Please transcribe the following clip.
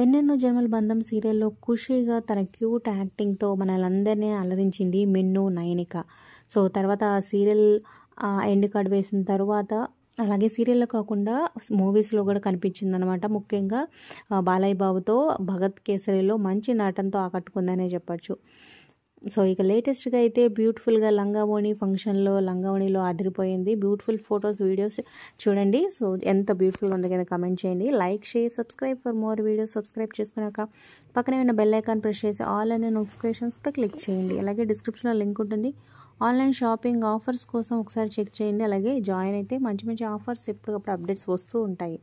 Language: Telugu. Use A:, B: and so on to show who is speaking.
A: ఎన్నెన్నో జన్మల బంధం సీరియల్‌లో ఖుషిగా తన క్యూట్ యాక్టింగ్‌తో మనలందరినీ అలరించింది మిన్ను నయనిక. సో, తర్వాత ఆ సీరియల్ ఎండ్ కార్డ్ వేసిన తరువాత అలాగే సీరియల్‌లో కాకుండా మూవీస్‌లో గూడా కనిపించిందనమాట. ముఖ్యంగా బాలయ్య బాబుతో 'భగత్ కేసరిలో' మంచి నటనతో ఆకట్టుకుందనే చెప్పొచ్చు. సో, ఇక లేటెస్ట్‌గా అయితే బ్యూటిఫుల్‌గా లంగావోణి ఫంక్షన్‌లో లంగావోణిలో అదిరిపోయింది. బ్యూటిఫుల్ ఫోటోస్, వీడియోస్ చూడండి. సో, ఎంత బ్యూటిఫుల్‌గా ఉందో కింద కామెంట్ చేయండి. Like, share, subscribe for more videos. Subscribe చేసుకున్నాక పక్కనే ఉన్న బెల్ ఐకాన్ ప్రెస్ చేసి ఆల్ అనే నోటిఫికేషన్స్‌పై క్లిక్ చేయండి. అలాగే డిస్క్రిప్షన్‌లో లింక్ ఉంటుంది. ఆన్లైన్ షాపింగ్ ఆఫర్స్ కోసం ఒకసారి చెక్ చేయండి. అలాగే జాయిన్ అయితే మంచి మంచి ఆఫర్స్ ఎప్పటికప్పుడు అప్డేట్స్ వస్తూ ఉంటాయి.